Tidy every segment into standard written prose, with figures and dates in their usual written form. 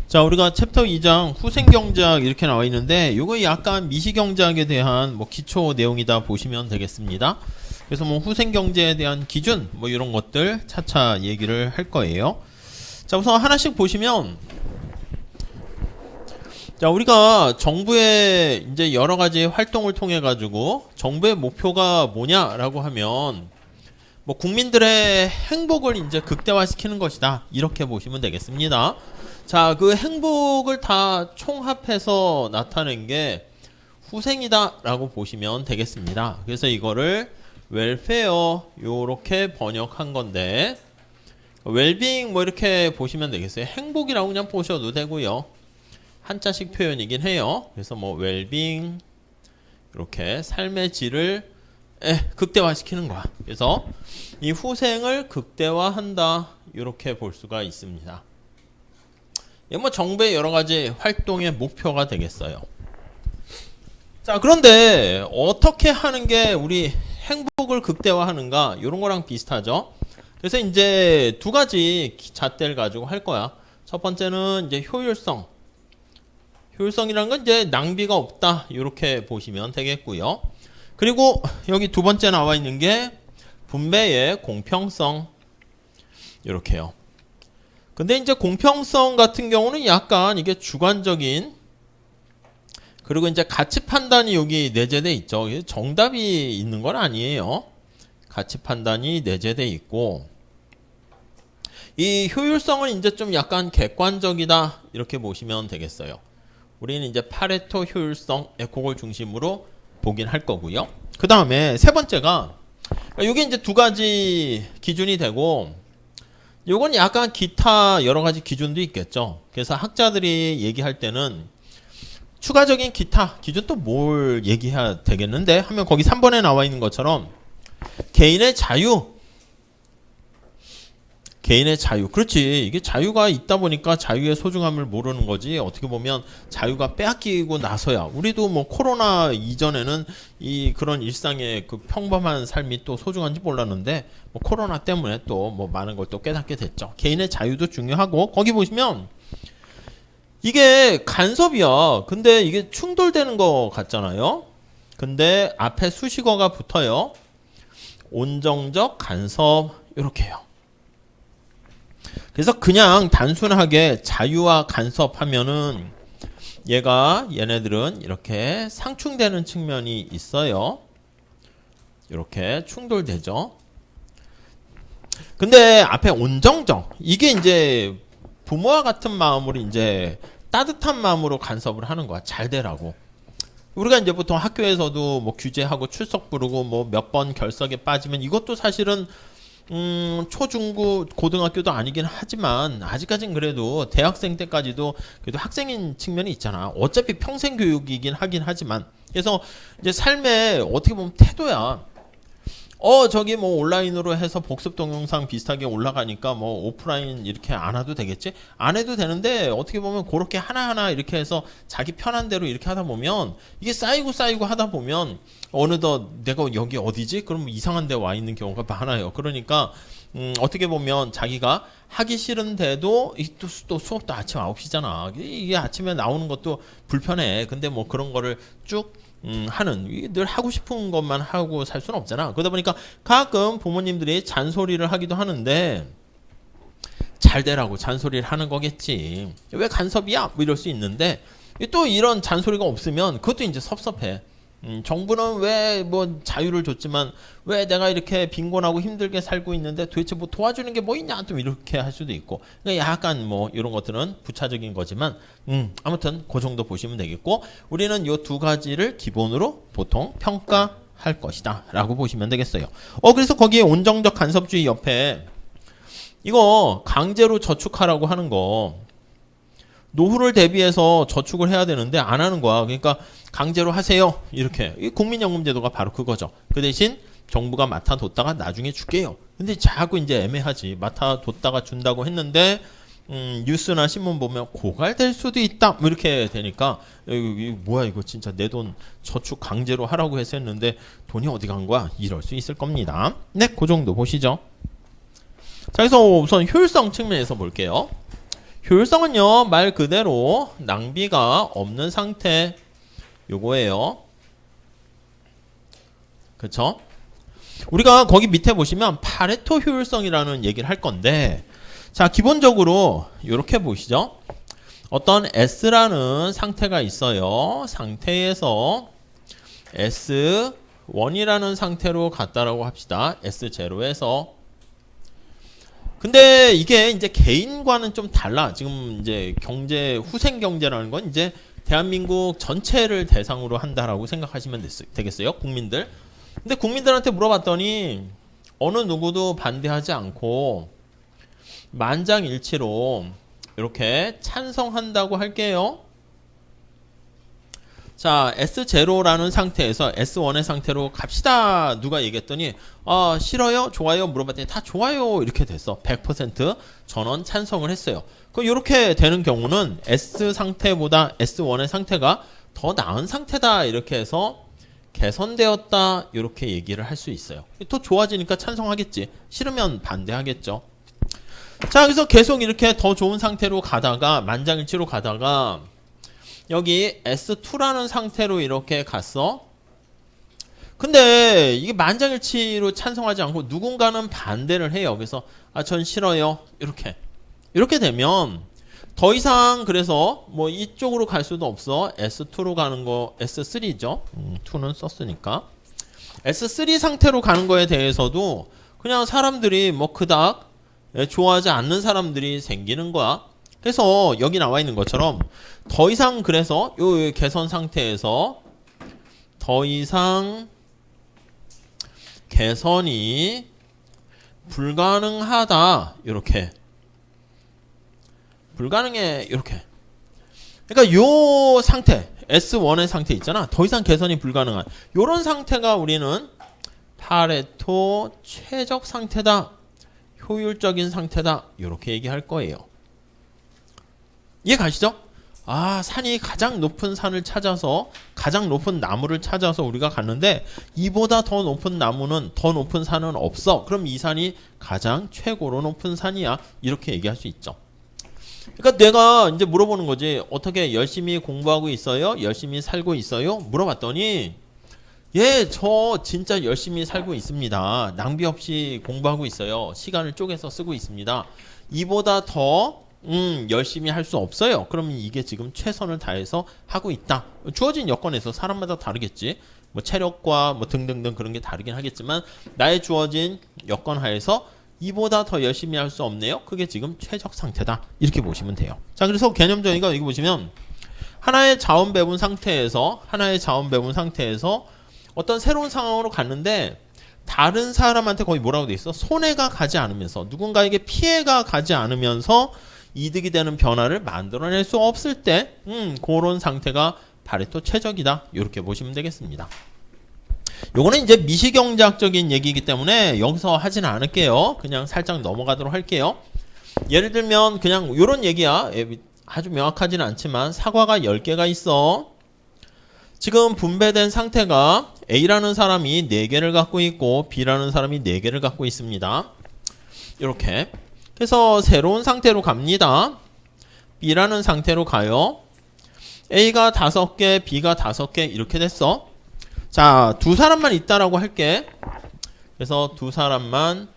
자, 우리가 챕터 2장 후생경제학 이렇게 나와 있는데 요거 약간 미시경제학에 대한 뭐 기초 내용이다 보시면 되겠습니다. 그래서 뭐 후생경제에 대한 기준 뭐 이런 것들 차차 얘기를 할 거예요. 자, 우선 하나씩 보시면, 자, 우리가 정부의 이제 여러 가지 활동을 통해 가지고 정부의 목표가 뭐냐라고 하면 뭐 국민들의 행복을 이제 극대화시키는 것이다, 이렇게 보시면 되겠습니다. 자, 그 행복을 다 총합해서 나타낸 게 후생이다 라고 보시면 되겠습니다. 그래서 이거를 웰페어 요렇게 번역한 건데, 웰빙 뭐 이렇게 보시면 되겠어요. 행복이라고 그냥 보셔도 되고요. 한자식 표현이긴 해요. 그래서 뭐 웰빙 이렇게 삶의 질을 극대화시키는 거야. 그래서 이 후생을 극대화한다, 이렇게 볼 수가 있습니다. 뭐 정부의 여러 가지 활동의 목표가 되겠어요. 자, 그런데 어떻게 하는 게 우리 행복을 극대화하는가, 이런 거랑 비슷하죠. 그래서 이제 두 가지 잣대를 가지고 할 거야. 첫 번째는 이제 효율성. 효율성이라는 건 이제 낭비가 없다, 이렇게 보시면 되겠고요. 그리고 여기 두 번째 나와 있는 게 분배의 공평성, 이렇게요. 근데 이제 공평성 같은 경우는 약간 이게 주관적인, 그리고 이제 가치 판단이 여기 내재돼 있죠. 정답이 있는 건 아니에요. 가치 판단이 내재돼 있고, 이 효율성은 이제 좀 약간 객관적이다, 이렇게 보시면 되겠어요. 우리는 이제 파레토 효율성, 그걸 중심으로 보긴 할 거고요. 그 다음에 세 번째가, 이게 이제 두 가지 기준이 되고, 요건 약간 기타 여러 가지 기준도 있겠죠. 그래서 학자들이 얘기할 때는 추가적인 기타 기준 또 뭘 얘기해야 되겠는데 하면 거기 3번에 나와 있는 것처럼 개인의 자유. 개인의 자유. 그렇지. 이게 자유가 있다 보니까 자유의 소중함을 모르는 거지. 어떻게 보면 자유가 빼앗기고 나서야, 우리도 뭐 코로나 이전에는 이 그런 일상의 그 평범한 삶이 또 소중한지 몰랐는데, 뭐 코로나 때문에 또 뭐 많은 걸 또 깨닫게 됐죠. 개인의 자유도 중요하고, 거기 보시면 이게 간섭이야. 근데 이게 충돌되는 거 같잖아요. 근데 앞에 수식어가 붙어요. 온정적 간섭, 이렇게요. 그래서 그냥 단순하게 자유와 간섭하면은 얘네들은 이렇게 상충되는 측면이 있어요. 이렇게 충돌되죠. 근데 앞에 온정적, 이게 이제 부모와 같은 마음으로 이제 따뜻한 마음으로 간섭을 하는 거야. 잘 되라고. 우리가 이제 보통 학교에서도 뭐 규제하고 출석 부르고 뭐 몇 번 결석에 빠지면, 이것도 사실은 초중고 고등학교도 아니긴 하지만 아직까진 그래도 대학생 때까지도 그래도 학생인 측면이 있잖아. 어차피 평생 교육이긴 하긴 하지만, 그래서 이제 삶의 어떻게 보면 태도야. 저기 뭐 온라인으로 해서 복습 동영상 비슷하게 올라가니까 뭐 오프라인 이렇게 안 해도 되겠지? 안 해도 되는데, 어떻게 보면 그렇게 하나하나 이렇게 해서 자기 편한 대로 이렇게 하다 보면 이게 쌓이고 하다 보면 어느덧 내가 여기 어디지? 그럼 이상한 데 와 있는 경우가 많아요. 그러니까 어떻게 보면 자기가 하기 싫은데도 또 수업도 아침 9시잖아. 이게 아침에 나오는 것도 불편해. 근데 뭐 그런 거를 쭉 하는, 늘 하고 싶은 것만 하고 살 수는 없잖아. 그러다 보니까 가끔 부모님들이 잔소리를 하기도 하는데, 잘 되라고 잔소리를 하는 거겠지. 왜 간섭이야? 뭐 이럴 수 있는데, 또 이런 잔소리가 없으면 그것도 이제 섭섭해. 정부는 왜 뭐 자유를 줬지만 왜 내가 이렇게 빈곤하고 힘들게 살고 있는데 도대체 뭐 도와주는 게 뭐 있냐, 좀 이렇게 할 수도 있고. 그러니까 약간 뭐 이런 것들은 부차적인 거지만 아무튼 그 정도 보시면 되겠고, 우리는 요 두 가지를 기본으로 보통 평가할 것이다 라고 보시면 되겠어요. 그래서 거기에 온정적 간섭주의 옆에 이거 강제로 저축하라고 하는 거, 노후를 대비해서 저축을 해야 되는데 안 하는 거야. 그러니까 강제로 하세요, 이렇게. 이 국민연금제도가 바로 그거죠. 그 대신 정부가 맡아뒀다가 나중에 줄게요. 근데 자꾸 이제 애매하지. 맡아뒀다가 준다고 했는데 뉴스나 신문 보면 고갈될 수도 있다, 뭐 이렇게 되니까 이거 뭐야, 이거 진짜 내 돈 저축 강제로 하라고 해서 했는데 돈이 어디 간 거야, 이럴 수 있을 겁니다. 네, 그 정도 보시죠. 자, 그래서 우선 효율성 측면에서 볼게요. 효율성은요, 말 그대로 낭비가 없는 상태 요거예요. 그쵸? 우리가 거기 밑에 보시면 파레토 효율성이라는 얘기를 할 건데, 자, 기본적으로 이렇게 보시죠. 어떤 S라는 상태가 있어요. 상태에서 S1이라는 상태로 갔다라고 합시다. S0에서. 근데 이게 이제 개인과는 좀 달라. 지금 이제 경제, 후생 경제라는 건 이제 대한민국 전체를 대상으로 한다라고 생각하시면 되겠어요. 국민들. 근데 국민들한테 물어봤더니 어느 누구도 반대하지 않고 만장일치로 이렇게 찬성한다고 할게요. 자, S0라는 상태에서 S1의 상태로 갑시다. 누가 얘기했더니 싫어요? 좋아요? 물어봤더니 다 좋아요. 이렇게 됐어. 100% 전원 찬성을 했어요. 이렇게 되는 경우는 S 상태보다 S1의 상태가 더 나은 상태다. 이렇게 해서 개선되었다. 이렇게 얘기를 할 수 있어요. 더 좋아지니까 찬성하겠지. 싫으면 반대하겠죠. 자, 그래서 계속 이렇게 더 좋은 상태로 가다가 만장일치로 가다가 여기 S2라는 상태로 이렇게 갔어. 근데 이게 만장일치로 찬성하지 않고 누군가는 반대를 해요. 그래서 전 싫어요. 이렇게 되면 더 이상 그래서 뭐 이쪽으로 갈 수도 없어. S2로 가는 거 S3죠. 2는 썼으니까. S3 상태로 가는 거에 대해서도 그냥 사람들이 뭐 그닥 좋아하지 않는 사람들이 생기는 거야. 그래서 여기 나와 있는 것처럼 더 이상 그래서 요 개선 상태에서 더 이상 개선이 불가능하다. 이렇게 불가능해. 이렇게. 그러니까 요 상태 S1의 상태 있잖아. 더 이상 개선이 불가능한 요런 상태가 우리는 파레토 최적 상태다. 효율적인 상태다. 이렇게 얘기할 거예요. 이해 가시죠? 산이 가장 높은 산을 찾아서 가장 높은 나무를 찾아서 우리가 갔는데 이보다 더 높은 나무는 더 높은 산은 없어. 그럼 이 산이 가장 최고로 높은 산이야. 이렇게 얘기할 수 있죠. 그러니까 내가 이제 물어보는 거지. 어떻게 열심히 공부하고 있어요? 열심히 살고 있어요? 물어봤더니 저 진짜 열심히 살고 있습니다. 낭비 없이 공부하고 있어요. 시간을 쪼개서 쓰고 있습니다. 이보다 더 열심히 할 수 없어요. 그러면 이게 지금 최선을 다해서 하고 있다. 주어진 여건에서 사람마다 다르겠지. 뭐 체력과 뭐 등등등 그런 게 다르긴 하겠지만 나의 주어진 여건 하에서 이보다 더 열심히 할 수 없네요. 그게 지금 최적 상태다. 이렇게 보시면 돼요. 자, 그래서 개념 정의가 여기 보시면 하나의 자원 배분 상태에서 어떤 새로운 상황으로 갔는데 다른 사람한테 거의 뭐라고 돼 있어? 손해가 가지 않으면서 누군가에게 피해가 가지 않으면서 이득이 되는 변화를 만들어낼 수 없을 때 그런 상태가 파레토 최적이다. 이렇게 보시면 되겠습니다. 요거는 이제 미시경제학적인 얘기이기 때문에 여기서 하지는 않을게요. 그냥 살짝 넘어가도록 할게요. 예를 들면 그냥 요런 얘기야. 아주 명확하지는 않지만 사과가 10개가 있어. 지금 분배된 상태가 A라는 사람이 4개를 갖고 있고 B라는 사람이 4개를 갖고 있습니다. 이렇게. 그래서 새로운 상태로 갑니다. B라는 상태로 가요. A가 5개, B가 5개 이렇게 됐어. 자, 두 사람만 있다라고 할게. 그래서 두 사람만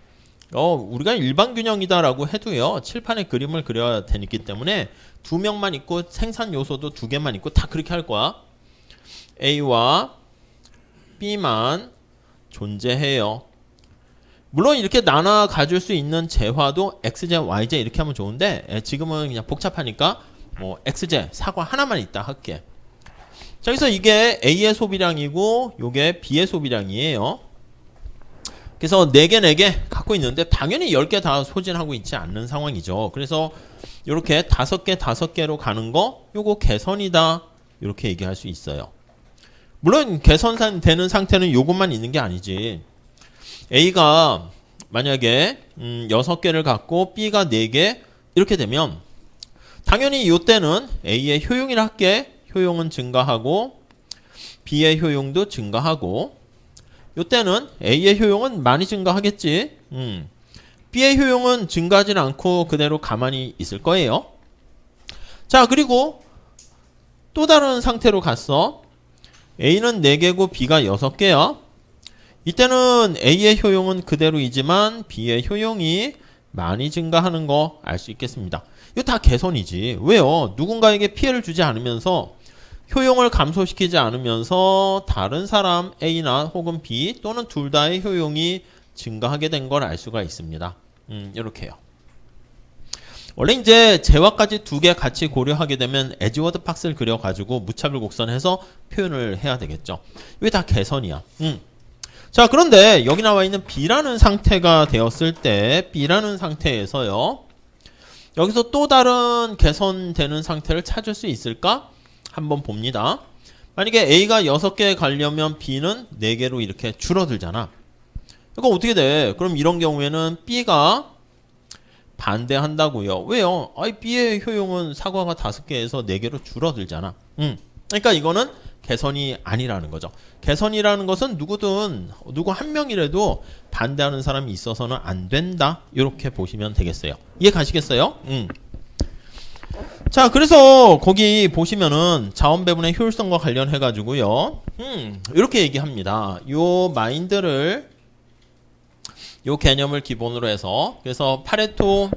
우리가 일반 균형이다라고 해도요. 칠판에 그림을 그려야 되기 때문에 2명만 있고 생산 요소도 2개만 있고 다 그렇게 할 거야. A와 B만 존재해요. 물론 이렇게 나눠 가질 수 있는 재화도 XJ, YJ 이렇게 하면 좋은데 지금은 그냥 복잡하니까 뭐 XJ, 사과 하나만 있다 할게. 자, 그래서 이게 A의 소비량이고 요게 B의 소비량이에요. 그래서 4개 갖고 있는데 당연히 10개 다 소진하고 있지 않는 상황이죠. 그래서 요렇게 5개로 가는 거 요거 개선이다. 이렇게 얘기할 수 있어요. 물론 개선되는 상태는 요것만 있는 게 아니지. A가 만약에 6개를 갖고 B가 4개 이렇게 되면 당연히 이때는 A의 효용이라 할게. 효용은 증가하고 B의 효용도 증가하고 이때는 A의 효용은 많이 증가하겠지. B의 효용은 증가하지 않고 그대로 가만히 있을 거예요. 자, 그리고 또 다른 상태로 갔어. A는 4개고 B가 6개야. 이때는 A의 효용은 그대로이지만 B의 효용이 많이 증가하는 거 알 수 있겠습니다. 이거 다 개선이지. 왜요? 누군가에게 피해를 주지 않으면서 효용을 감소시키지 않으면서 다른 사람 A나 혹은 B 또는 둘 다의 효용이 증가하게 된 걸 알 수가 있습니다. 이렇게요. 원래 이제 재화까지 2개 같이 고려하게 되면 에즈워드 박스를 그려가지고 무차별 곡선해서 표현을 해야 되겠죠. 이게 다 개선이야. 자, 그런데 여기 나와 있는 B라는 상태가 되었을 때 B라는 상태에서요. 여기서 또 다른 개선되는 상태를 찾을 수 있을까? 한번 봅니다. 만약에 A가 6개 가려면 B는 4개로 이렇게 줄어들잖아. 그럼 어떻게 돼? 그럼 이런 경우에는 B가 반대한다고요. 왜요? B의 효용은 사과가 5개에서 4개로 줄어들잖아. 그러니까 이거는 개선이 아니라는 거죠. 개선이라는 것은 누구 한 명이라도 반대하는 사람이 있어서는 안 된다. 이렇게 보시면 되겠어요. 이해 가시겠어요? 자, 그래서 거기 보시면은 자원 배분의 효율성과 관련해 가지고요. 이렇게 얘기합니다. 요 개념을 기본으로 해서, 그래서 파레토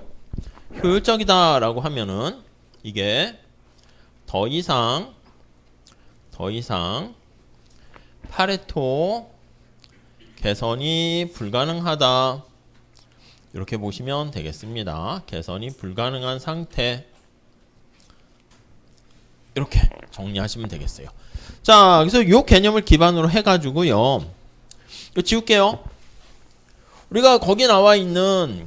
효율적이다라고 하면은 이게 더 이상 파레토 개선이 불가능하다. 이렇게 보시면 되겠습니다. 개선이 불가능한 상태. 이렇게 정리하시면 되겠어요. 자, 그래서 이 개념을 기반으로 해가지고요. 이거 지울게요. 우리가 거기 나와 있는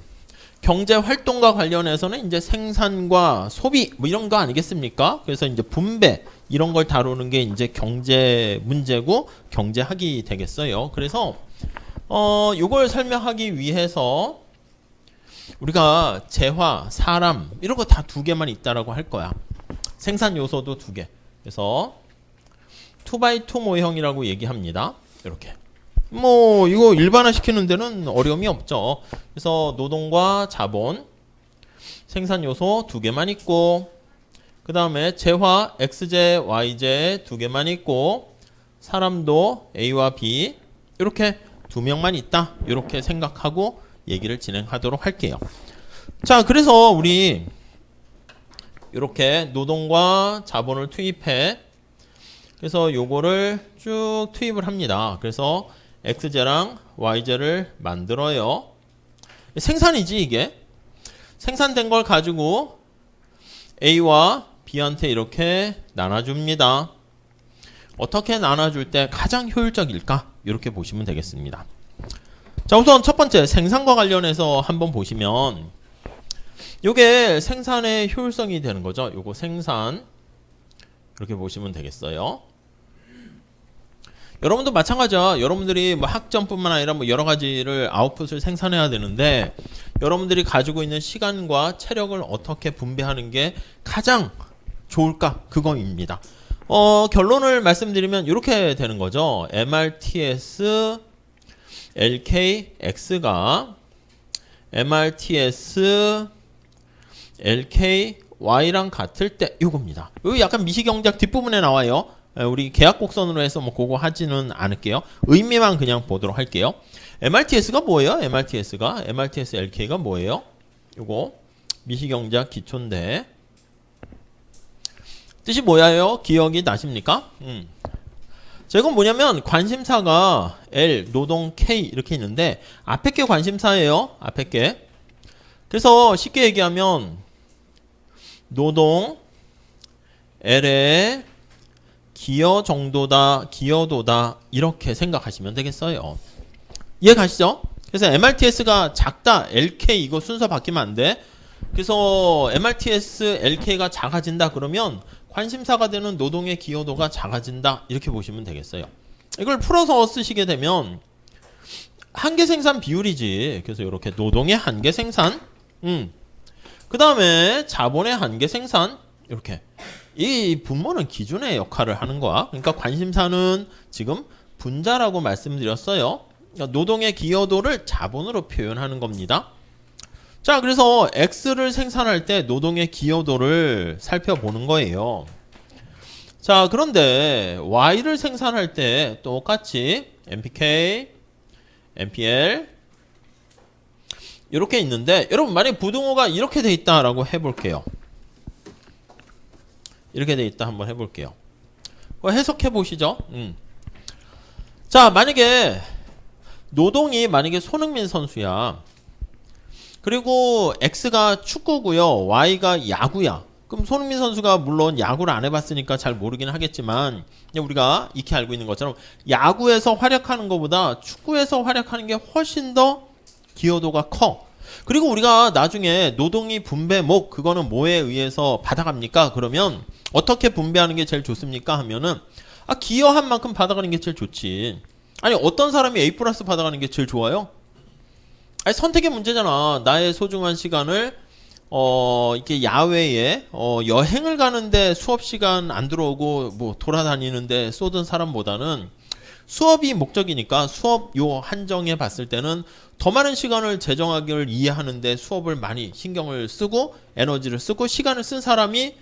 경제 활동과 관련해서는 이제 생산과 소비 뭐 이런 거 아니겠습니까? 그래서 이제 분배 이런 걸 다루는 게 이제 경제 문제고 경제학이 되겠어요. 그래서 이걸 설명하기 위해서 우리가 재화, 사람 이런 거 다 2개만 있다라고 할 거야. 생산 요소도 2개. 그래서 2x2 모형이라고 얘기합니다. 이렇게. 뭐 이거 일반화 시키는 데는 어려움이 없죠. 그래서 노동과 자본, 생산 요소 2개만 있고, 그 다음에 재화 XJ, YJ 2개만 있고, 사람도 A와 B 이렇게 2명만 있다. 이렇게 생각하고 얘기를 진행하도록 할게요. 자, 그래서 우리 이렇게 노동과 자본을 투입해. 그래서 요거를 쭉 투입을 합니다. 그래서 XJ랑 YJ를 만들어요. 생산이지 이게. 생산된 걸 가지고 A와 B한테 이렇게 나눠줍니다. 어떻게 나눠줄 때 가장 효율적일까? 이렇게 보시면 되겠습니다. 자, 우선 첫 번째 생산과 관련해서 한번 보시면 요게 생산의 효율성이 되는 거죠. 요거 생산 이렇게 보시면 되겠어요. 여러분도 마찬가지야. 여러분들이 뭐 학점뿐만 아니라 뭐 여러 가지를 아웃풋을 생산해야 되는데 여러분들이 가지고 있는 시간과 체력을 어떻게 분배하는 게 가장 좋을까? 그거입니다. 결론을 말씀드리면 이렇게 되는 거죠. MRTS LKX가 MRTS LKY랑 같을 때 이겁니다. 여기 약간 미시경제학 뒷부분에 나와요. 우리 계약곡선으로 해서 뭐 그거 하지는 않을게요. 의미만 그냥 보도록 할게요. MRTS가 뭐예요? MRTS LK가 뭐예요? 요거 미시경제학 기초인데 뜻이 뭐예요? 기억이 나십니까? 자, 이건 뭐냐면 관심사가 L, 노동 K 이렇게 있는데 앞에 게 관심사예요. 앞에 게. 그래서 쉽게 얘기하면 노동 L의 기여 정도다, 기여도다 이렇게 생각하시면 되겠어요. 이해 가시죠? 그래서 MRTS가 작다, LK 이거 순서 바뀌면 안 돼. 그래서 MRTS LK가 작아진다 그러면 관심사가 되는 노동의 기여도가 작아진다 이렇게 보시면 되겠어요. 이걸 풀어서 쓰시게 되면 한계 생산 비율이지. 그래서 이렇게 노동의 한계 생산, 그 다음에 자본의 한계 생산 이렇게. 이 분모는 기준의 역할을 하는 거야. 그러니까 관심사는 지금 분자라고 말씀드렸어요. 그러니까 노동의 기여도를 자본으로 표현하는 겁니다. 자, 그래서 X를 생산할 때 노동의 기여도를 살펴보는 거예요. 자, 그런데 Y를 생산할 때 똑같이 NPK, NPL 이렇게 있는데, 여러분 만약에 부등호가 이렇게 돼 있다라고 해볼게요. 이렇게 돼 있다 한번 해볼게요. 해석해 보시죠. 자, 만약에 노동이 만약에 손흥민 선수야. 그리고 X가 축구고요. Y가 야구야. 그럼 손흥민 선수가 물론 야구를 안 해봤으니까 잘 모르긴 하겠지만 우리가 익히 알고 있는 것처럼 야구에서 활약하는 것보다 축구에서 활약하는 게 훨씬 더 기여도가 커. 그리고 우리가 나중에 노동이 분배목 그거는 뭐에 의해서 받아갑니까? 그러면 어떻게 분배하는 게 제일 좋습니까? 하면은 기여한 만큼 받아가는 게 제일 좋지. 아니 어떤 사람이 A+ 받아가는 게 제일 좋아요? 아니 선택의 문제잖아. 나의 소중한 시간을 이렇게 야외에 여행을 가는데 수업 시간 안 들어오고 뭐 돌아다니는데 쏟은 사람보다는 수업이 목적이니까 수업 요 한정해 봤을 때는 더 많은 시간을 재정하기를 이해하는데 수업을 많이 신경을 쓰고 에너지를 쓰고 시간을 쓴 사람이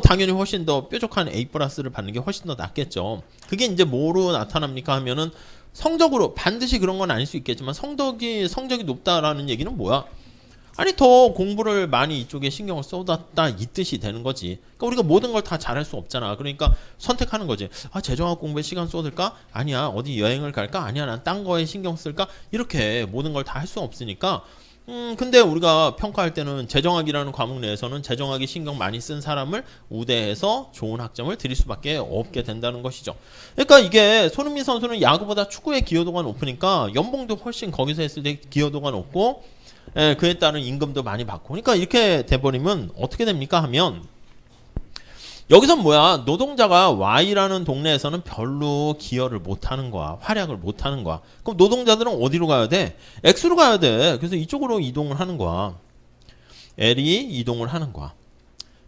당연히 훨씬 더 뾰족한 A+를 받는 게 훨씬 더 낫겠죠. 그게 이제 뭐로 나타납니까 하면은 성적으로 반드시 그런 건 아닐 수 있겠지만 성적이 높다라는 얘기는 뭐야? 아니 더 공부를 많이 이쪽에 신경을 쏟았다 이 뜻이 되는 거지. 그러니까 우리가 모든 걸 다 잘할 수 없잖아. 그러니까 선택하는 거지. 재정학 공부에 시간 쏟을까? 아니야. 어디 여행을 갈까? 아니야. 난 딴 거에 신경 쓸까? 이렇게 모든 걸 다 할 수 없으니까 근데 우리가 평가할 때는 재정학이라는 과목 내에서는 재정학이 신경 많이 쓴 사람을 우대해서 좋은 학점을 드릴 수밖에 없게 된다는 것이죠. 그러니까 이게 손흥민 선수는 야구보다 축구의 기여도가 높으니까 연봉도 훨씬 거기서 했을 때 기여도가 높고 그에 따른 임금도 많이 받고. 그러니까 이렇게 돼버리면 어떻게 됩니까 하면 여기서 뭐야, 노동자가 Y라는 동네에서는 별로 기여를 못하는 거야. 활약을 못하는 거야. 그럼 노동자들은 어디로 가야 돼? X로 가야 돼. 그래서 이쪽으로 이동을 하는 거야. L이 이동을 하는 거야.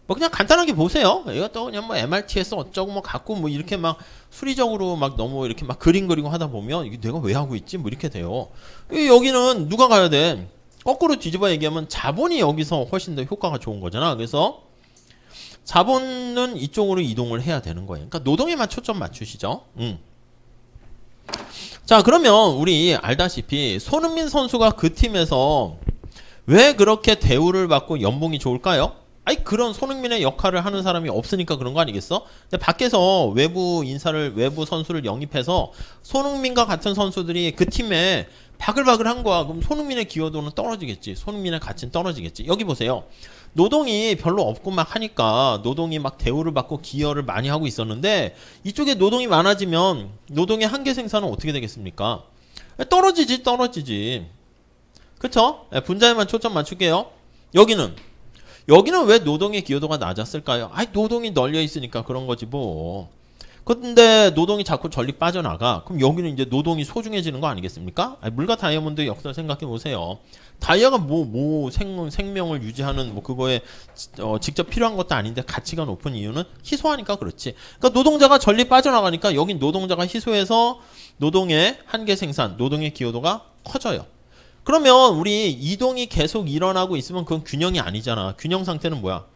뭐 그냥 간단하게 보세요. 이것도 그냥 뭐 MRT에서 어쩌고 뭐 갖고 뭐 이렇게 막 수리적으로 막 너무 이렇게 막 그림 그리고 하다 보면 이게 내가 왜 하고 있지? 뭐 이렇게 돼요. 여기는 누가 가야 돼? 거꾸로 뒤집어 얘기하면 자본이 여기서 훨씬 더 효과가 좋은 거잖아. 그래서 자본은 이쪽으로 이동을 해야 되는 거예요. 그러니까 노동에만 초점 맞추시죠. 자, 그러면 우리 알다시피 손흥민 선수가 그 팀에서 왜 그렇게 대우를 받고 연봉이 좋을까요? 아니 그런 손흥민의 역할을 하는 사람이 없으니까 그런 거 아니겠어? 근데 밖에서 외부 선수를 영입해서 손흥민과 같은 선수들이 그 팀에 바글바글한 거야. 그럼 손흥민의 기여도는 떨어지겠지. 손흥민의 가치는 떨어지겠지. 여기 보세요. 노동이 별로 없고 막 하니까 노동이 막 대우를 받고 기여를 많이 하고 있었는데 이쪽에 노동이 많아지면 노동의 한계 생산은 어떻게 되겠습니까? 떨어지지. 그쵸? 분자에만 초점 맞출게요. 여기는 왜 노동의 기여도가 낮았을까요? 노동이 널려 있으니까 그런 거지 뭐. 근데 노동이 자꾸 전리 빠져나가. 그럼 여기는 이제 노동이 소중해지는 거 아니겠습니까? 물과 다이아몬드 역사 생각해 보세요. 다이아가 생명을 유지하는 뭐 그거에 직접 필요한 것도 아닌데 가치가 높은 이유는 희소하니까 그렇지. 그러니까 노동자가 전리 빠져나가니까 여긴 노동자가 희소해서 노동의 한계 생산, 노동의 기여도가 커져요. 그러면 우리 이동이 계속 일어나고 있으면 그건 균형이 아니잖아. 균형 상태는 뭐야?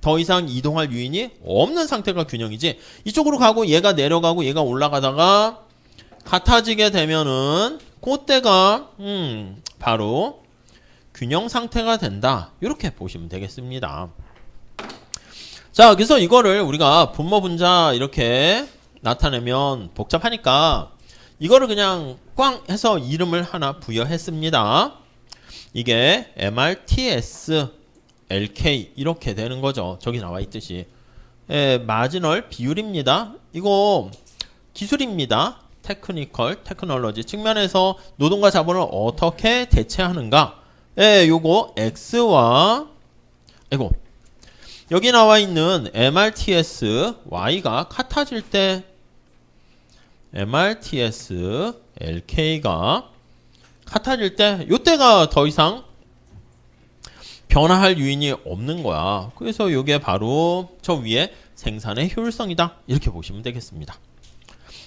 더 이상 이동할 유인이 없는 상태가 균형이지. 이쪽으로 가고 얘가 내려가고 얘가 올라가다가 같아지게 되면은 그때가 바로 균형 상태가 된다. 이렇게 보시면 되겠습니다. 자, 그래서 이거를 우리가 분모 분자 이렇게 나타내면 복잡하니까 이거를 그냥 꽝 해서 이름을 하나 부여했습니다. 이게 MRTS LK 이렇게 되는 거죠. 저기 나와 있듯이. 마지널 비율입니다. 이거 기술입니다. 테크놀로지 측면에서 노동과 자본을 어떻게 대체하는가. 요거 X와 여기 나와 있는 MRTS Y가 같아질 때 MRTS LK가 같아질 때 요때가 더 이상 변화할 요인이 없는 거야. 그래서 이게 바로 저 위에 생산의 효율성이다. 이렇게 보시면 되겠습니다.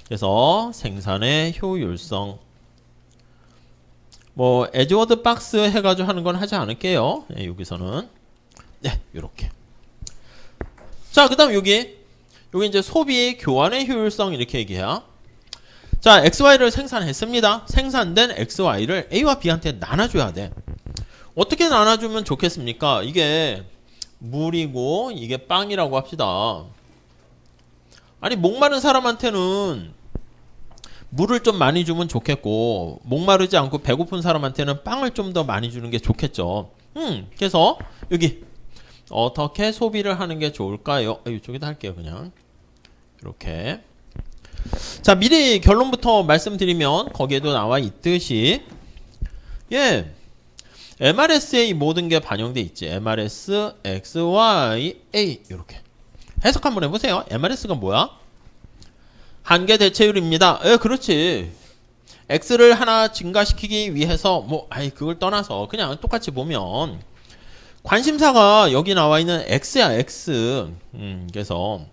그래서 생산의 효율성 뭐 에즈워드 박스 해가지고 하는 건 하지 않을게요. 네, 여기서는 네, 요렇게. 자, 그다음 여기 이제 소비 교환의 효율성 이렇게 얘기해요. 자, XY를 생산했습니다. 생산된 XY를 A와 B한테 나눠줘야 돼. 어떻게 나눠주면 좋겠습니까? 이게 물이고 이게 빵이라고 합시다. 아니, 목마른 사람한테는 물을 좀 많이 주면 좋겠고, 목마르지 않고 배고픈 사람한테는 빵을 좀 더 많이 주는 게 좋겠죠. 그래서 여기 어떻게 소비를 하는 게 좋을까요? 이쪽에다 할게요, 그냥. 이렇게. 자, 미리 결론부터 말씀드리면 거기에도 나와 있듯이 예, MRS에 이 모든 게 반영돼 있지. MRS, X, Y, A 이렇게 해석 한번 해보세요. MRS가 뭐야? 한계 대체율입니다. 예, 그렇지. X를 하나 증가시키기 위해서 그걸 떠나서 그냥 똑같이 보면 관심사가 여기 나와 있는 X야, X. 그래서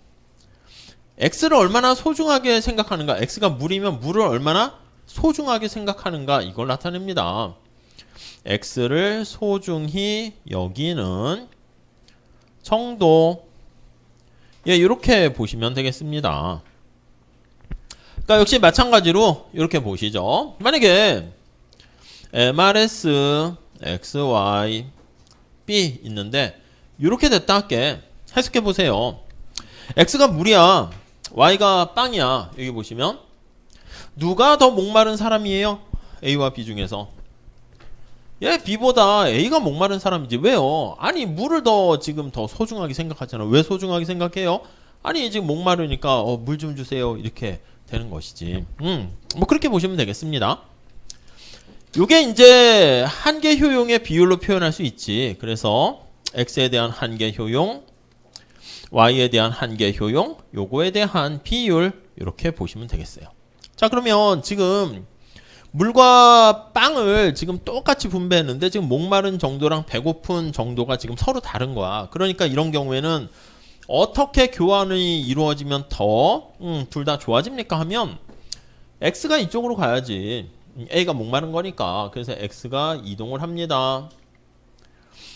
X를 얼마나 소중하게 생각하는가, X가 물이면 물을 얼마나 소중하게 생각하는가, 이걸 나타냅니다. X를 소중히 여기는 정도. 예, 이렇게 보시면 되겠습니다. 그러니까 역시 마찬가지로 이렇게 보시죠. 만약에 MRS, XY, B 있는데 이렇게 됐다 할게. 해석해 보세요. X가 물이야, Y가 빵이야. 여기 보시면 누가 더 목마른 사람이에요? A와 B 중에서. 예, B보다 A가 목마른 사람이지. 왜요? 아니, 물을 지금 더 소중하게 생각하잖아. 왜 소중하게 생각해요? 아니, 지금 목마르니까 물 좀 주세요, 이렇게 되는 것이지. 뭐 그렇게 보시면 되겠습니다. 요게 이제 한계 효용의 비율로 표현할 수 있지. 그래서 X에 대한 한계 효용, Y에 대한 한계 효용, 요거에 대한 비율, 이렇게 보시면 되겠어요. 자, 그러면 지금 물과 빵을 지금 똑같이 분배했는데 지금 목마른 정도랑 배고픈 정도가 지금 서로 다른 거야. 그러니까 이런 경우에는 어떻게 교환이 이루어지면 더 둘 다 좋아집니까 하면 X가 이쪽으로 가야지. A가 목마른 거니까. 그래서 X가 이동을 합니다.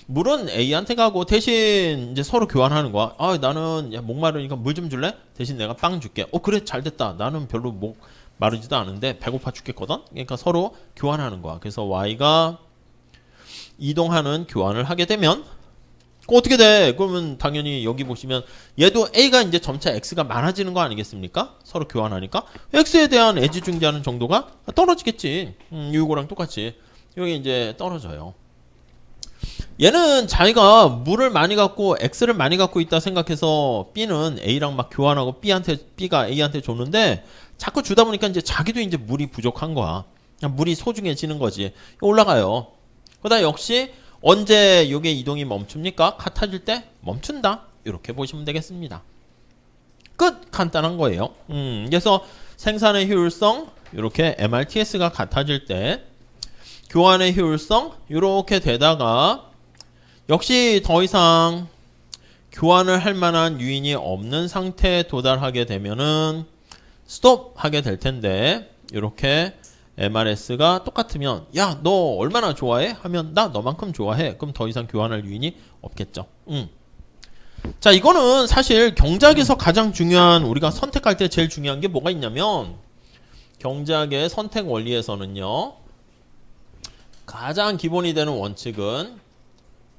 물은 A한테 가고 대신 이제 서로 교환하는 거야. 나는 목마르니까 물 좀 줄래? 대신 내가 빵 줄게. 그래, 잘 됐다. 나는 별로 마르지도 않은데 배고파 죽겠거든. 그러니까 서로 교환하는 거야. 그래서 Y가 이동하는 교환을 하게 되면 어떻게 돼? 그러면 당연히 여기 보시면 얘도 A가 이제 점차 X가 많아지는 거 아니겠습니까? 서로 교환하니까 X에 대한 애지중지하는 정도가 떨어지겠지. 이거랑 똑같이 여기 이제 떨어져요. 얘는 자기가 물을 많이 갖고 X를 많이 갖고 있다 생각해서 B는 A랑 막 교환하고 B가 A한테 줬는데 자꾸 주다 보니까 이제 자기도 이제 물이 부족한 거야. 물이 소중해지는 거지. 올라가요. 그러다 역시 언제 이게 이동이 멈춥니까? 같아질 때 멈춘다. 이렇게 보시면 되겠습니다. 끝! 간단한 거예요. 그래서 생산의 효율성 이렇게 MRTS가 같아질 때 교환의 효율성 이렇게 되다가 역시 더 이상 교환을 할 만한 유인이 없는 상태에 도달하게 되면은 스톱 하게 될 텐데 이렇게 MRS가 똑같으면 야, 너 얼마나 좋아해? 하면 나 너만큼 좋아해. 그럼 더 이상 교환할 유인이 없겠죠. 자, 이거는 사실 경제학에서 가장 중요한, 우리가 선택할 때 제일 중요한 게 뭐가 있냐면 경제학의 선택 원리에서는요, 가장 기본이 되는 원칙은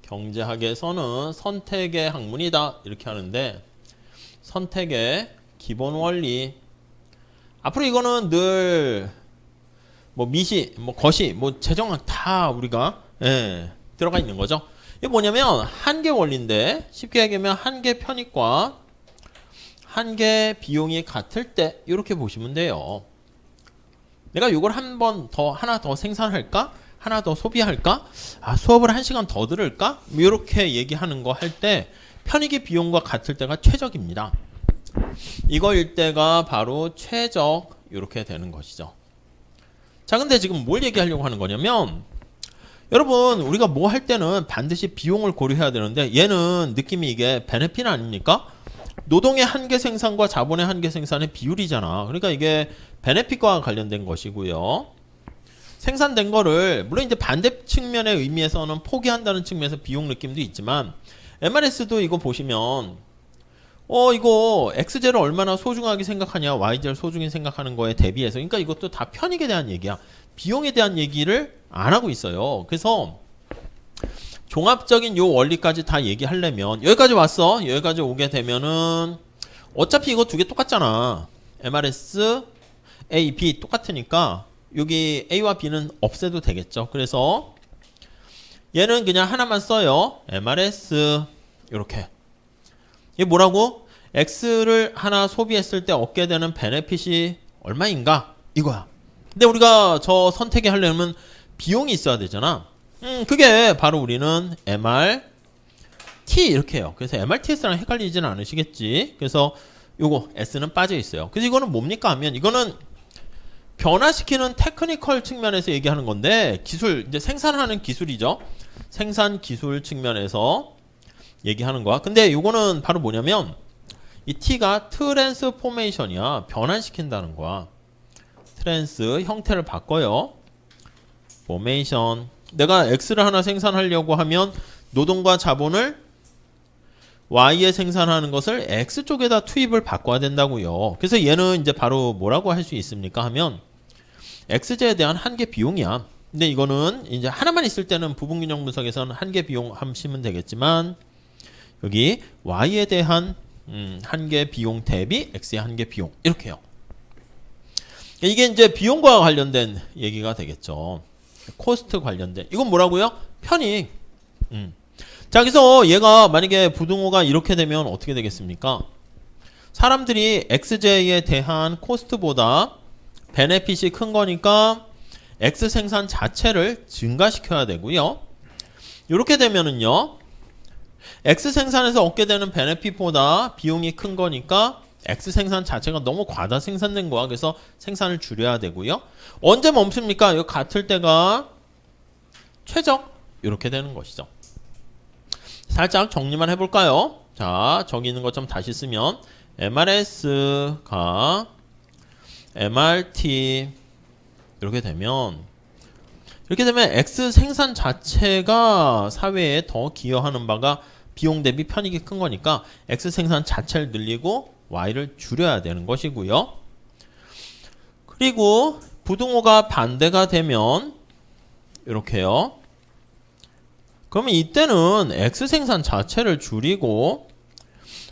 경제학에서는 선택의 학문이다 이렇게 하는데, 선택의 기본 원리, 앞으로 이거는 늘 미시, 거시, 재정학 다 우리가 들어가 있는 거죠. 이게 뭐냐면 한계 원리인데, 쉽게 얘기하면 한계 편익과 한계 비용이 같을 때 이렇게 보시면 돼요. 내가 이걸 하나 더 생산할까? 하나 더 소비할까? 수업을 1시간 더 들을까? 이렇게 얘기하는 거 할 때 편익이 비용과 같을 때가 최적입니다. 이거일 때가 바로 최적, 이렇게 되는 것이죠. 자, 근데 지금 뭘 얘기하려고 하는 거냐면, 여러분, 우리가 뭐 할 때는 반드시 비용을 고려해야 되는데, 얘는 느낌이 이게 베네핏 아닙니까? 노동의 한계 생산과 자본의 한계 생산의 비율이잖아. 그러니까 이게 베네핏과 관련된 것이고요. 생산된 거를 물론 이제 반대 측면의 의미에서는 포기한다는 측면에서 비용 느낌도 있지만 MRS도 이거 보시면 이거 XJ를 얼마나 소중하게 생각하냐 YJ를 소중히 생각하는 거에 대비해서 그러니까 이것도 다 편익에 대한 얘기야. 비용에 대한 얘기를 안 하고 있어요. 그래서 종합적인 요 원리까지 다 얘기하려면 여기까지 왔어. 여기까지 오게 되면은 어차피 이거 두 개 똑같잖아. MRS A, B 똑같으니까 여기 A와 B는 없애도 되겠죠. 그래서 얘는 그냥 하나만 써요. MRS 이렇게. 이게 뭐라고? X를 하나 소비했을 때 얻게 되는 베네핏이 얼마인가? 이거야. 근데 우리가 저 선택이 하려면 비용이 있어야 되잖아. 그게 바로 우리는 MRT 이렇게 해요. 그래서 MRTS랑 헷갈리지는 않으시겠지. 그래서 요거 S는 빠져 있어요. 그래서 이거는 뭡니까 하면 이거는 변화시키는 테크니컬 측면에서 얘기하는 건데 기술 이제 생산하는 기술이죠. 생산 기술 측면에서 얘기하는 거야. 근데 요거는 바로 뭐냐면 이 T가 트랜스포메이션이야. 변환시킨다는 거야. 트랜스 형태를 바꿔요. 포메이션. 내가 X를 하나 생산하려고 하면 노동과 자본을 Y에 생산하는 것을 X 쪽에다 투입을 바꿔야 된다고요. 그래서 얘는 이제 바로 뭐라고 할 수 있습니까 하면 XJ에 대한 한계 비용이야. 근데 이거는 이제 하나만 있을 때는 부분균형 분석에서는 한계 비용 하시면 되겠지만 여기 Y에 대한 한계 비용 대비 X의 한계 비용 이렇게요. 이게 이제 비용과 관련된 얘기가 되겠죠. 코스트 관련된. 이건 뭐라고요? 편익. 자, 그래서 얘가 만약에 부등호가 이렇게 되면 어떻게 되겠습니까? 사람들이 XJ에 대한 코스트보다 베네핏이 큰 거니까 X 생산 자체를 증가시켜야 되고요. 이렇게 되면은요. X 생산에서 얻게 되는 베네핏보다 비용이 큰 거니까 X 생산 자체가 너무 과다 생산된 거야. 그래서 생산을 줄여야 되고요. 언제 멈춥니까? 이거 같을 때가 최적 이렇게 되는 것이죠. 살짝 정리만 해볼까요? 자, 저기 있는 것 좀 다시 쓰면 MRS가 MRT 이렇게 되면 X 생산 자체가 사회에 더 기여하는 바가 비용 대비 편익이 큰 거니까 X 생산 자체를 늘리고 Y를 줄여야 되는 것이고요. 그리고 부등호가 반대가 되면 이렇게요. 그러면 이때는 X 생산 자체를 줄이고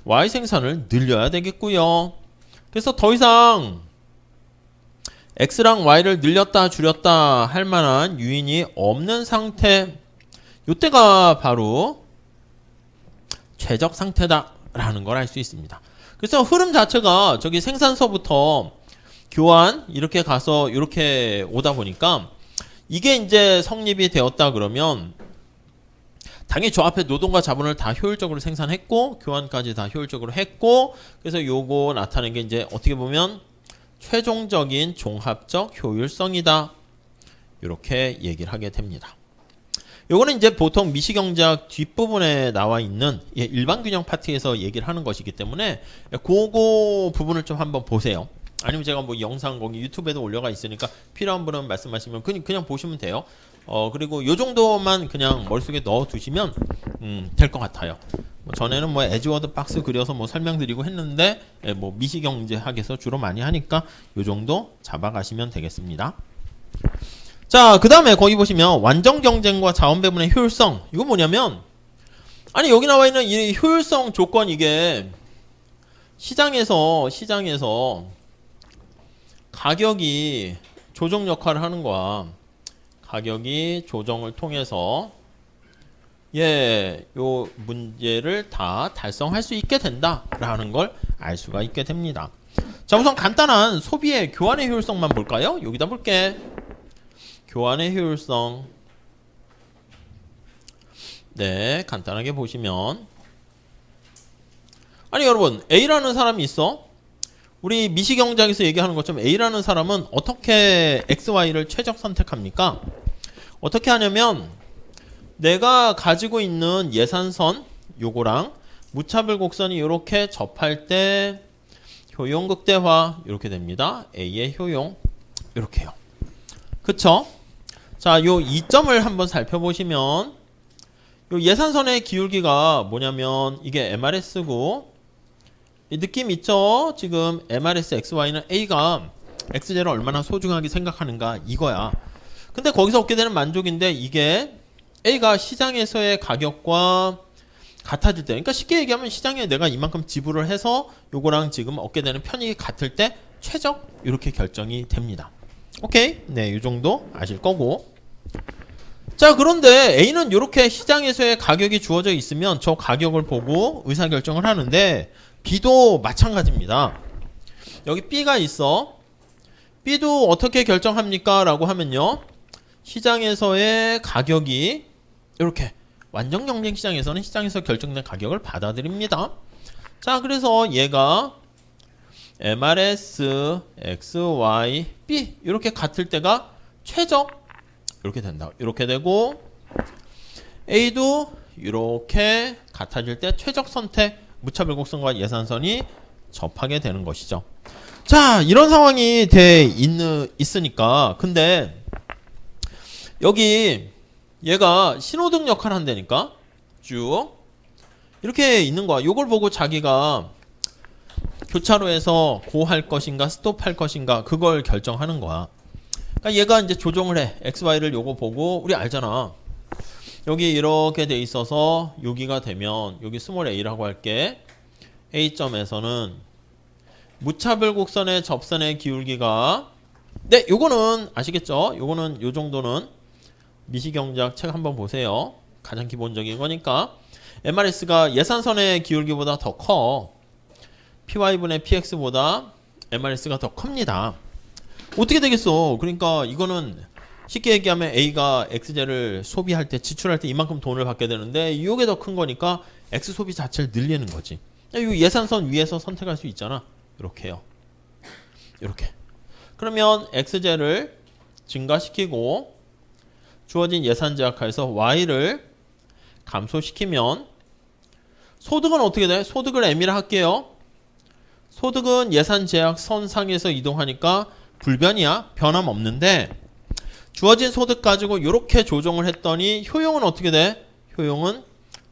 Y 생산을 늘려야 되겠고요. 그래서 더 이상 X랑 Y를 늘렸다 줄였다 할 만한 유인이 없는 상태, 이때가 바로 최적 상태다라는 걸 알 수 있습니다. 그래서 흐름 자체가 저기 생산서부터 교환 이렇게 가서 이렇게 오다 보니까 이게 이제 성립이 되었다 그러면 당연히 저 앞에 노동과 자본을 다 효율적으로 생산했고 교환까지 다 효율적으로 했고 그래서 요거 나타낸 게 이제 어떻게 보면 최종적인 종합적 효율성이다. 이렇게 얘기를 하게 됩니다. 요거는 이제 보통 미시경제학 뒷부분에 나와 있는 일반 균형 파트에서 얘기를 하는 것이기 때문에 그거 부분을 좀 한번 보세요. 아니면 제가 뭐 영상 거기 유튜브에도 올려가 있으니까 필요한 분은 말씀하시면 그냥 보시면 돼요. 그리고 요 정도만 그냥 머릿속에 넣어 두시면 될 것 같아요. 전에는 뭐 에즈워드 박스 그려서 뭐 설명드리고 했는데 뭐 미시경제학에서 주로 많이 하니까 요 정도 잡아가시면 되겠습니다. 자, 그 다음에 거기 보시면 완전 경쟁과 자원 배분의 효율성. 이거 뭐냐면 아니 여기 나와 있는 이 효율성 조건 이게 시장에서 가격이 조정 역할을 하는 거야. 가격이 조정을 통해서 요 문제를 다 달성할 수 있게 된다라는 걸 알 수가 있게 됩니다. 자, 우선 간단한 소비의 교환의 효율성만 볼까요? 여기다 볼게. 교환의 효율성. 네, 간단하게 보시면 아니 여러분 A라는 사람이 있어. 우리 미시경제학에서 얘기하는 것처럼 A라는 사람은 어떻게 XY를 최적 선택합니까? 어떻게 하냐면 내가 가지고 있는 예산선 요거랑 무차별 곡선이 이렇게 접할 때 효용 극대화 이렇게 됩니다. A의 효용 이렇게요. 그쵸? 자, 요 이점을 한번 살펴보시면 요 예산선의 기울기가 뭐냐면 이게 MRS고 이 느낌 있죠? 지금 MRS XY는 A가 XJ를 얼마나 소중하게 생각하는가 이거야. 근데 거기서 얻게 되는 만족인데 이게 A가 시장에서의 가격과 같아질 때, 그러니까 쉽게 얘기하면 시장에 내가 이만큼 지불을 해서 요거랑 지금 얻게 되는 편익이 같을 때 최적 이렇게 결정이 됩니다. 오케이? 네, 이 정도 아실 거고. 자, 그런데 A는 이렇게 시장에서의 가격이 주어져 있으면 저 가격을 보고 의사결정을 하는데 B도 마찬가지입니다. 여기 B가 있어. B도 어떻게 결정합니까? 라고 하면요. 시장에서의 가격이 이렇게 완전 경쟁 시장에서는 시장에서 결정된 가격을 받아들입니다. 자, 그래서 얘가 MRS, XY, B 이렇게 같을 때가 최적 이렇게 된다. 이렇게 되고 A도 이렇게 같아질 때 최적 선택 무차별 곡선과 예산선이 접하게 되는 것이죠. 자, 이런 상황이 있으니까 근데 여기 얘가 신호등 역할을 한다니까 쭉 이렇게 있는 거야. 요걸 보고 자기가 교차로에서 고 할 것인가 스톱 할 것인가 그걸 결정하는 거야. 그러니까 얘가 이제 조정을 해. XY를 요거 보고 우리 알잖아. 여기 이렇게 돼 있어서 여기가 되면 여기 스몰 a라고 할게. A점에서는 무차별 곡선의 접선의 기울기가 네, 요거는 아시겠죠? 요거는 요 정도는 미시경제학 책 한번 보세요. 가장 기본적인 거니까 MRS가 예산선의 기울기보다 더 커. PY분의 PX보다 MRS가 더 큽니다. 어떻게 되겠어? 그러니까 이거는 쉽게 얘기하면 A가 XJ를 소비할 때 지출할 때 이만큼 돈을 받게 되는데 이게 더 큰 거니까 X 소비 자체를 늘리는 거지. 이 예산선 위에서 선택할 수 있잖아. 이렇게요. 이렇게. 그러면 XJ를 증가시키고 주어진 예산 제약하에서 Y를 감소시키면 소득은 어떻게 돼? 소득을 M이라 할게요. 소득은 예산 제약 선상에서 이동하니까 불변이야. 변함 없는데 주어진 소득 가지고 이렇게 조정을 했더니 효용은 어떻게 돼? 효용은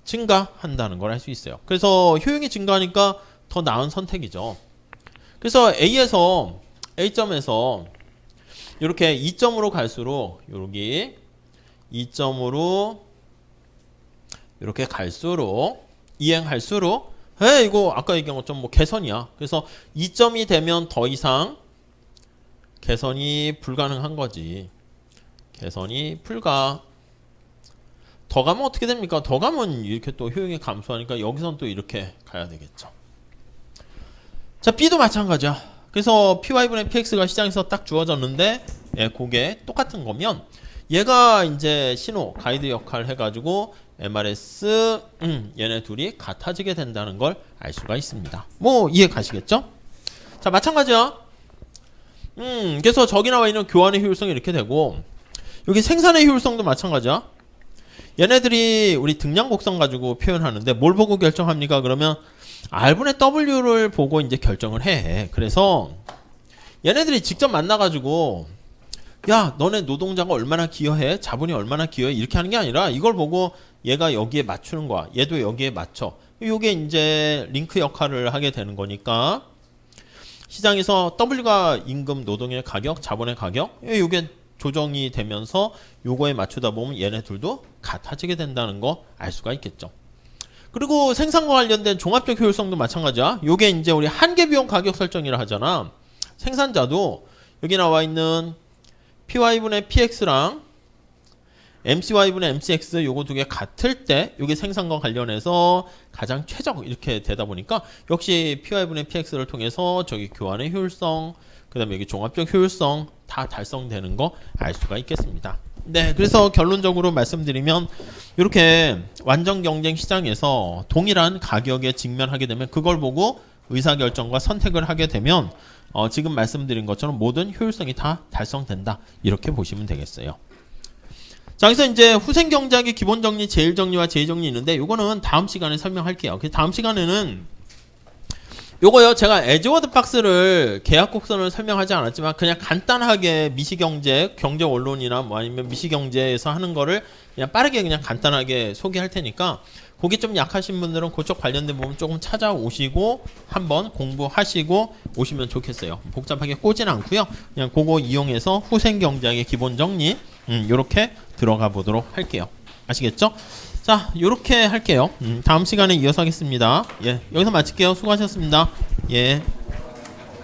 증가한다는 걸 알 수 있어요. 그래서 효용이 증가하니까 더 나은 선택이죠. 그래서 A점에서 이렇게 2점으로 갈수록 여기 2점으로 이렇게 갈수록 이행할수록 이거 아까 얘기한 것처럼 뭐 개선이야. 그래서 2점이 되면 더 이상 개선이 불가능한 거지. 개선이 불가. 더 가면 어떻게 됩니까? 더 가면 이렇게 또 효용이 감소하니까 여기선 또 이렇게 가야 되겠죠. 자, B도 마찬가지야. 그래서 PY분의 PX가 시장에서 딱 주어졌는데 그게 똑같은 거면 얘가 이제 신호 가이드 역할 해가지고 MRS 얘네 둘이 같아지게 된다는 걸 알 수가 있습니다. 뭐 이해 가시겠죠? 자, 마찬가지야. 그래서 저기 나와 있는 교환의 효율성이 이렇게 되고 여기 생산의 효율성도 마찬가지야. 얘네들이 우리 등량 곡선 가지고 표현하는데 뭘 보고 결정합니까? 그러면 R분의 W를 보고 이제 결정을 해. 그래서 얘네들이 직접 만나가지고 야, 너네 노동자가 얼마나 기여해? 자본이 얼마나 기여해? 이렇게 하는 게 아니라 이걸 보고 얘가 여기에 맞추는 거야. 얘도 여기에 맞춰. 이게 이제 링크 역할을 하게 되는 거니까 시장에서 W가 임금, 노동의 가격, 자본의 가격 이게 조정이 되면서 요거에 맞추다 보면 얘네 둘도 같아지게 된다는 거 알 수가 있겠죠. 그리고 생산과 관련된 종합적 효율성도 마찬가지야. 요게 이제 우리 한계 비용 가격 설정이라 하잖아. 생산자도 여기 나와 있는 PY분의 PX랑 MCY분의 MCX 요거 두 개 같을 때 요게 생산과 관련해서 가장 최적 이렇게 되다 보니까 역시 PY분의 PX를 통해서 저기 교환의 효율성 그 다음에 여기 종합적 효율성 다 달성되는 거 알 수가 있겠습니다. 네, 그래서 결론적으로 말씀드리면 이렇게 완전 경쟁 시장에서 동일한 가격에 직면하게 되면 그걸 보고 의사결정과 선택을 하게 되면 지금 말씀드린 것처럼 모든 효율성이 다 달성된다 이렇게 보시면 되겠어요. 자, 그래서 이제 후생 경제학의 기본 정리, 제일 정리와 제일 정리 있는데 요거는 다음 시간에 설명할게요. 그래서 다음 시간에는 요거요 제가 에즈워드 박스를 계약 곡선을 설명하지 않았지만 그냥 간단하게 미시경제 경제 원론이나 뭐 아니면 미시경제에서 하는 거를 그냥 빠르게 그냥 간단하게 소개할 테니까 거기 좀 약하신 분들은 그쪽 관련된 부분 조금 찾아오시고 한번 공부하시고 오시면 좋겠어요. 복잡하게 꼬진 않고요. 그냥 그거 이용해서 후생경제의 기본 정리 요렇게 들어가 보도록 할게요. 아시겠죠? 자, 요렇게 할게요. 다음 시간에 이어서 하겠습니다. 예, 여기서 마칠게요. 수고하셨습니다. 예.